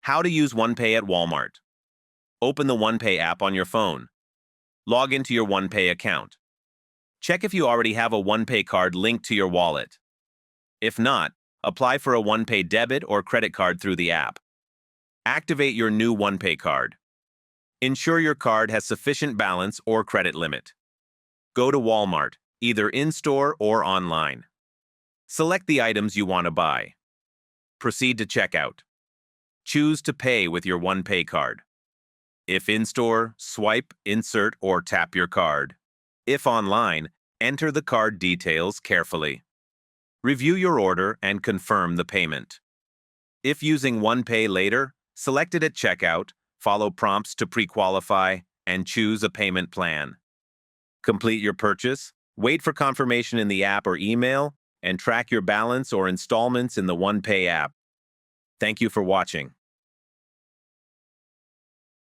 How to use OnePay at Walmart. Open the OnePay app on your phone. Log into your OnePay account. Check if you already have a OnePay card linked to your wallet. If not, apply for a OnePay debit or credit card through the app. Activate your new OnePay card. Ensure your card has sufficient balance or credit limit. Go to Walmart, either in-store or online. Select the items you want to buy. Proceed to checkout. Choose to pay with your OnePay card. If in-store, swipe, insert, or tap your card. If online, enter the card details carefully. Review your order and confirm the payment. If using OnePay later, select it at checkout, follow prompts to pre-qualify, and choose a payment plan. Complete your purchase, wait for confirmation in the app or email, and track your balance or installments in the OnePay app. Thank you for watching.